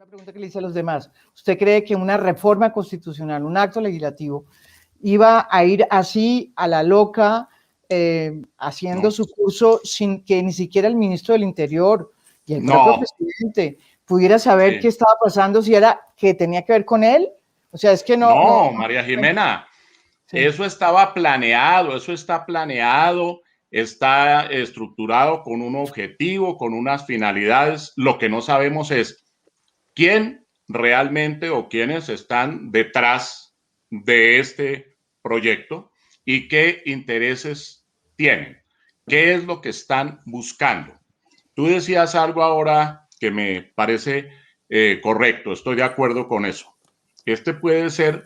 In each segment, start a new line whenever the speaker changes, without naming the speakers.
una pregunta que le hice a los demás. ¿Usted cree que una reforma constitucional, un acto legislativo, iba a ir así a la loca, haciendo su curso sin que ni siquiera el ministro del Interior y el propio presidente pudiera saber qué estaba pasando, si era que tenía que ver con él? O sea, es que
no, María Jimena, sí. Eso estaba planeado, está estructurado con un objetivo, con unas finalidades. Lo que no sabemos es quién realmente o quiénes están detrás de este proyecto y qué intereses tienen, qué es lo que están buscando. Tú decías algo ahora que me parece correcto, estoy de acuerdo con eso. Este puede ser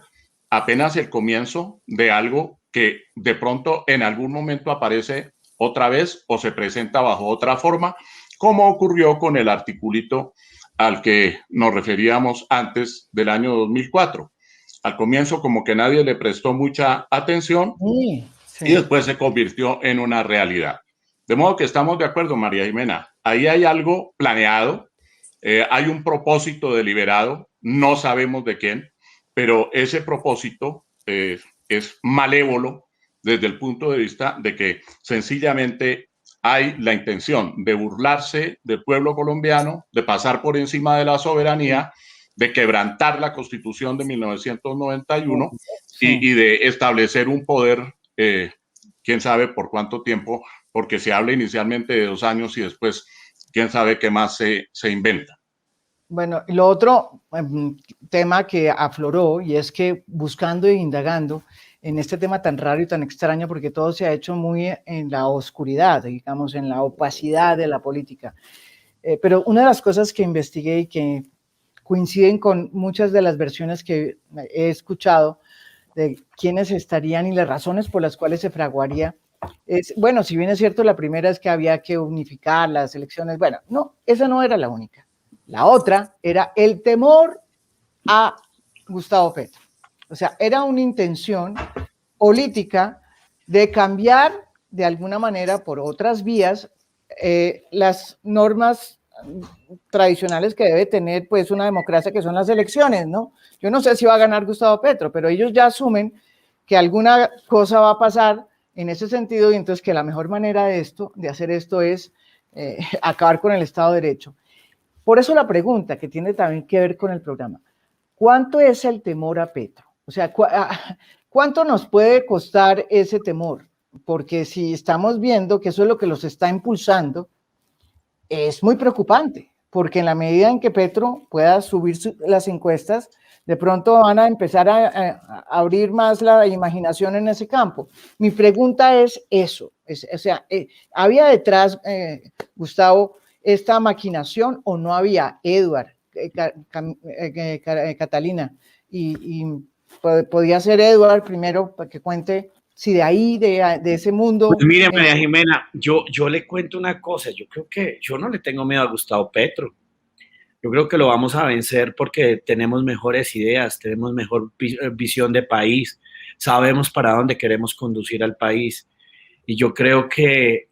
apenas el comienzo de algo que de pronto en algún momento aparece otra vez o se presenta bajo otra forma, como ocurrió con el articulito al que nos referíamos antes del año 2004. Al comienzo como que nadie le prestó mucha atención y después se convirtió en una realidad. De modo que estamos de acuerdo, María Jimena. Ahí hay algo planeado, hay un propósito deliberado, no sabemos de quién, pero ese propósito es malévolo desde el punto de vista de que sencillamente hay la intención de burlarse del pueblo colombiano, de pasar por encima de la soberanía, de quebrantar la Constitución de 1991 y de establecer un poder, quién sabe por cuánto tiempo, porque se habla inicialmente de 2 años y después quién sabe qué más se inventa.
Bueno, y lo otro tema que afloró, y es que buscando e indagando en este tema tan raro y tan extraño, porque todo se ha hecho muy en la oscuridad, digamos, en la opacidad de la política. Pero una de las cosas que investigué y que coinciden con muchas de las versiones que he escuchado de quiénes estarían y las razones por las cuales se fraguaría, es, bueno, si bien es cierto, la primera es que había que unificar las elecciones, bueno, no, esa no era la única. La otra era el temor a Gustavo Petro. O sea, era una intención política de cambiar de alguna manera por otras vías las normas tradicionales que debe tener pues una democracia, que son las elecciones, ¿no? Yo no sé si va a ganar Gustavo Petro, pero ellos ya asumen que alguna cosa va a pasar en ese sentido, y entonces que la mejor manera de hacer esto es acabar con el Estado de Derecho. Por eso la pregunta, que tiene también que ver con el programa, ¿cuánto es el temor a Petro? O sea, ¿cuánto nos puede costar ese temor? Porque si estamos viendo que eso es lo que los está impulsando, es muy preocupante, porque en la medida en que Petro pueda subir las encuestas, de pronto van a empezar a abrir más la imaginación en ese campo. Mi pregunta es eso, o sea, ¿había detrás, Gustavo, esta maquinación o no había? Edward, Catalina, y podía ser Edward primero para que cuente si de ahí, de ese mundo...
Pues mire, María Jimena, yo le cuento una cosa, yo creo que yo no le tengo miedo a Gustavo Petro. Yo creo que lo vamos a vencer porque tenemos mejores ideas, tenemos mejor visión de país, sabemos para dónde queremos conducir al país. Y yo creo que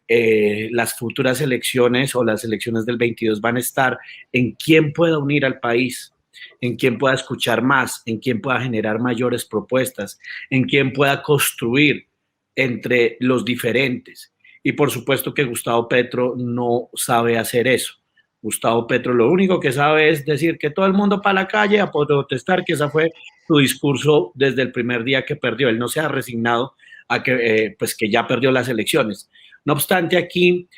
las futuras elecciones o las elecciones del 22 van a estar en quién pueda unir al país, en quién pueda escuchar más, en quién pueda generar mayores propuestas, en quién pueda construir entre los diferentes. Y por supuesto que Gustavo Petro no sabe hacer eso. Gustavo Petro lo único que sabe es decir que todo el mundo para la calle a protestar, que ese fue su discurso desde el primer día que perdió. Él no se ha resignado a que, pues que ya perdió las elecciones. No obstante, aquí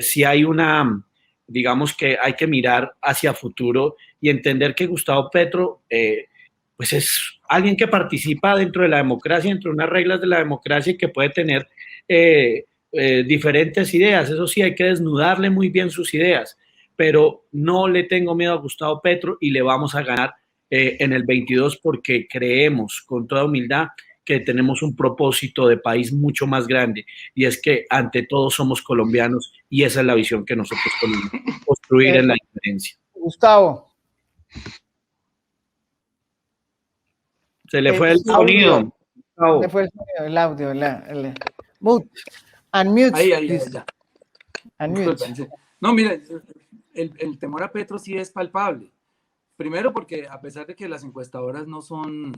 sí hay una, digamos que hay que mirar hacia futuro y entender que Gustavo Petro pues es alguien que participa dentro de la democracia, dentro de unas reglas de la democracia y que puede tener diferentes ideas. Eso sí, hay que desnudarle muy bien sus ideas, pero no le tengo miedo a Gustavo Petro y le vamos a ganar en el 22 porque creemos con toda humildad que tenemos un propósito de país mucho más grande y es que ante todo somos colombianos y esa es la visión que nosotros podemos construir en la diferencia.
Gustavo.
Se le fue el sonido.
Se fue el audio, mute. Unmute.
Ahí, ya. Unmute. No, mira, el temor a Petro sí es palpable. Primero porque a pesar de que las encuestadoras no son,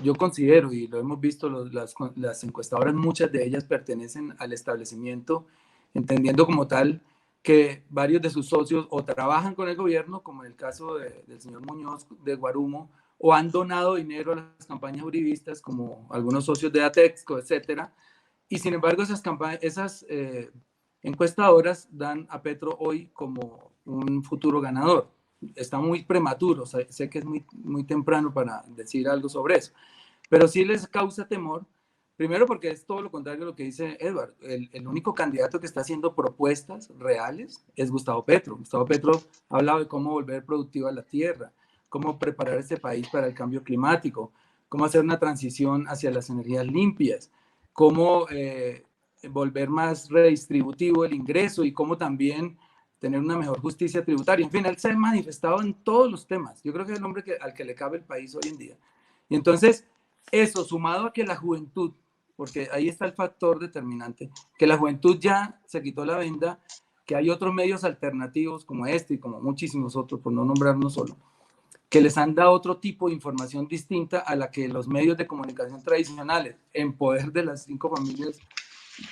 yo considero, y lo hemos visto, las encuestadoras, muchas de ellas pertenecen al establecimiento, entendiendo como tal que varios de sus socios o trabajan con el gobierno, como en el caso del señor Muñoz de Guarumo, o han donado dinero a las campañas uribistas, como algunos socios de Atexco, etcétera. Y sin embargo, esas encuestadoras dan a Petro hoy como un futuro ganador. Está muy prematuro, sé que es muy temprano para decir algo sobre eso, pero sí les causa temor, primero porque es todo lo contrario a lo que dice Edward. El único candidato que está haciendo propuestas reales es Gustavo Petro. Gustavo Petro ha hablado de cómo volver productiva la tierra, cómo preparar este país para el cambio climático, cómo hacer una transición hacia las energías limpias, cómo volver más redistributivo el ingreso y cómo también tener una mejor justicia tributaria. En fin, él se ha manifestado en todos los temas. Yo creo que es el hombre al que le cabe el país hoy en día. Y entonces, eso sumado a que la juventud, porque ahí está el factor determinante, que la juventud ya se quitó la venda, que hay otros medios alternativos como este y como muchísimos otros, por no nombrar uno solo, que les han dado otro tipo de información distinta a la que los medios de comunicación tradicionales, en poder de las 5 familias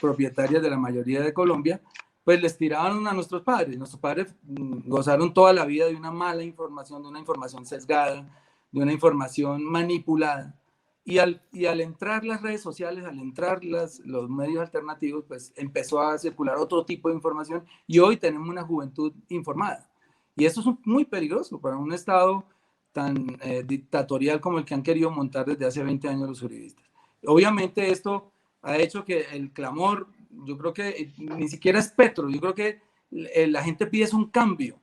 propietarias de la mayoría de Colombia, pues les tiraban a nuestros padres. Nuestros padres gozaron toda la vida de una mala información, de una información sesgada, de una información manipulada. Y al entrar las redes sociales, al entrar los medios alternativos, pues empezó a circular otro tipo de información y hoy tenemos una juventud informada. Y eso es muy peligroso para un Estado tan dictatorial como el que han querido montar desde hace 20 años los uribistas. Obviamente esto ha hecho que el clamor, yo creo que ni siquiera es Petro, yo creo que la gente pide un cambio.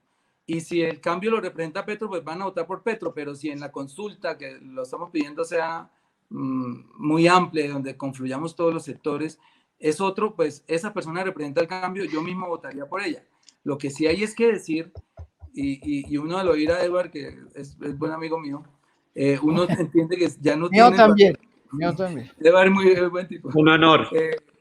Y si el cambio lo representa Petro, pues van a votar por Petro, pero si en la consulta que lo estamos pidiendo sea muy amplia, donde confluyamos todos los sectores, es otro, pues esa persona representa el cambio, yo mismo votaría por ella. Lo que sí hay es que decir, y uno al oír a Edward, que es buen amigo mío, uno entiende que ya no
Mío
tiene...
también, mío también.
Edward es muy buen tipo.
Un honor.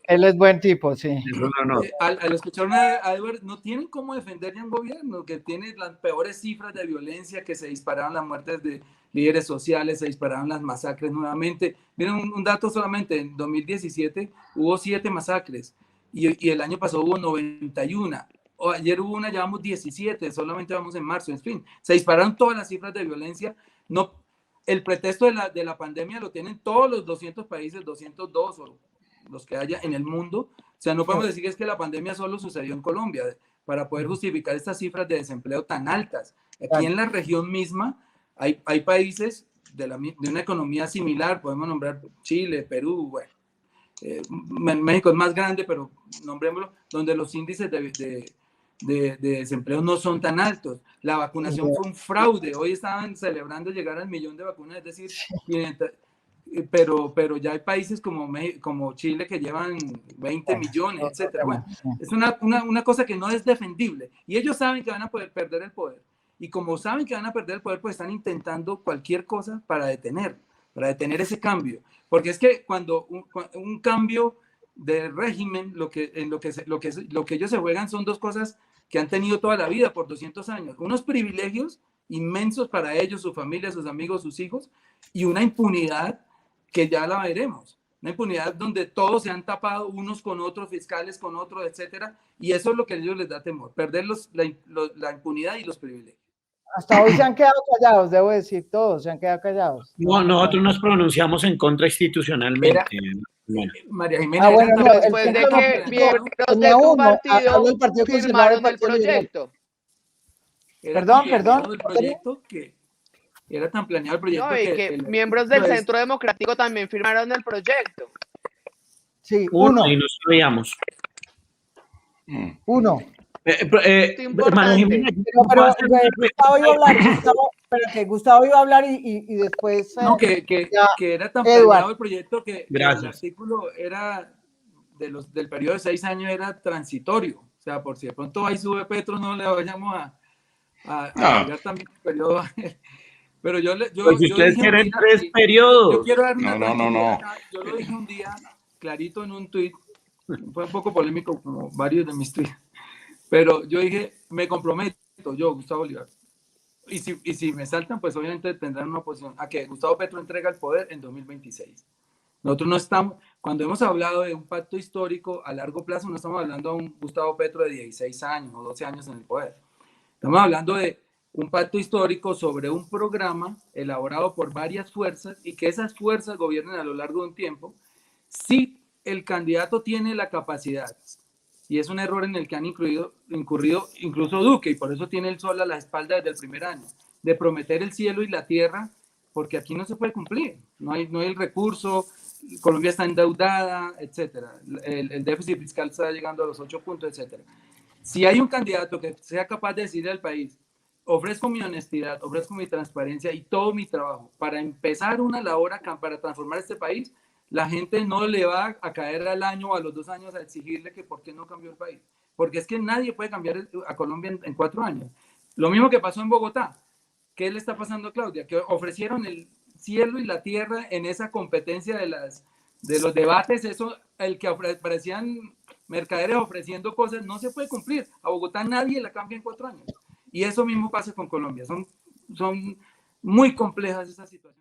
Él es buen tipo, sí.
Es un honor.
Al escuchar a Edward, no tienen cómo defender ya un gobierno que tiene las peores cifras de violencia, que se dispararon las muertes de líderes sociales, se dispararon las masacres nuevamente. Miren un dato solamente, en 2017 hubo 7 masacres y el año pasado hubo 91. O ayer hubo una, llevamos 17, solamente vamos en marzo. En fin, se dispararon todas las cifras de violencia. No, el pretexto de la pandemia lo tienen todos los 200 países, 202 o los que haya en el mundo. O sea, no podemos decir que es que la pandemia solo sucedió en Colombia para poder justificar estas cifras de desempleo tan altas. Aquí en la región misma hay países de una economía similar, podemos nombrar Chile, Perú, bueno, México es más grande, pero nombrémoslo, donde los índices de desempleo no son tan altos. La vacunación fue un fraude. Hoy estaban celebrando llegar al 1.000.000 de vacunas, es decir, 500, pero ya hay países como Chile que llevan 20 millones, etcétera. Bueno, es una cosa que no es defendible y ellos saben que van a poder perder el poder y como saben que van a perder el poder, pues están intentando cualquier cosa para detener ese cambio, porque es que cuando un cambio de régimen, lo que ellos se juegan son 2 cosas que han tenido toda la vida por 200 años, unos privilegios inmensos para ellos, su familia, sus amigos, sus hijos, y una impunidad que ya la veremos, una impunidad donde todos se han tapado unos con otros, fiscales con otros, etcétera, y eso es lo que a ellos les da temor, perder la impunidad y los privilegios.
Hasta hoy se han quedado callados, debo decir, todos se han quedado callados.
No, nosotros nos pronunciamos en contra institucionalmente.
Bueno. María Jimena,
bueno,
después de que miembros de tu partido firmaron el proyecto.
Perdón.
El proyecto que era tan planeado el proyecto.
No, y que miembros del Centro Democrático también firmaron el proyecto.
Sí,
uno. Y nos veíamos.
Uno.
María Jimena,
pero Gustavo iba a hablar, Gustavo iba a hablar y después...
No, que era tan planeado el proyecto que el artículo era del periodo de 6 años era transitorio. O sea, por si de pronto ahí sube Petro, no le vayamos a llegar también el periodo. Pero
pues ustedes quieren 3 periodos.
Yo quiero dar una
no.
Yo lo dije un día clarito en un tuit, fue un poco polémico como varios de mis tweets, pero yo dije, me comprometo, yo, Gustavo Bolívar, y si me saltan, pues obviamente tendrán una oposición a que Gustavo Petro entrega el poder en 2026. Nosotros no estamos, cuando hemos hablado de un pacto histórico a largo plazo, no estamos hablando de un Gustavo Petro de 16 años o 12 años en el poder. Estamos hablando de un pacto histórico sobre un programa elaborado por varias fuerzas y que esas fuerzas gobiernen a lo largo de un tiempo si el candidato tiene la capacidad. Y es un error en el que han incurrido incluso Duque, y por eso tiene el sol a la espalda desde el primer año, de prometer el cielo y la tierra, porque aquí no se puede cumplir, no hay el recurso, Colombia está endeudada, etcétera, el déficit fiscal está llegando a los 8 puntos, etcétera. Si hay un candidato que sea capaz de decirle al país, ofrezco mi honestidad, ofrezco mi transparencia y todo mi trabajo para empezar una labor para transformar este país, la gente no le va a caer al año o a los 2 años a exigirle que por qué no cambió el país. Porque es que nadie puede cambiar a Colombia en 4 años. Lo mismo que pasó en Bogotá. ¿Qué le está pasando a Claudia? Que ofrecieron el cielo y la tierra en esa competencia de los debates, eso, el que parecían mercaderes ofreciendo cosas, no se puede cumplir. A Bogotá nadie la cambia en 4 años. Y eso mismo pasa con Colombia. Son muy complejas esas situaciones.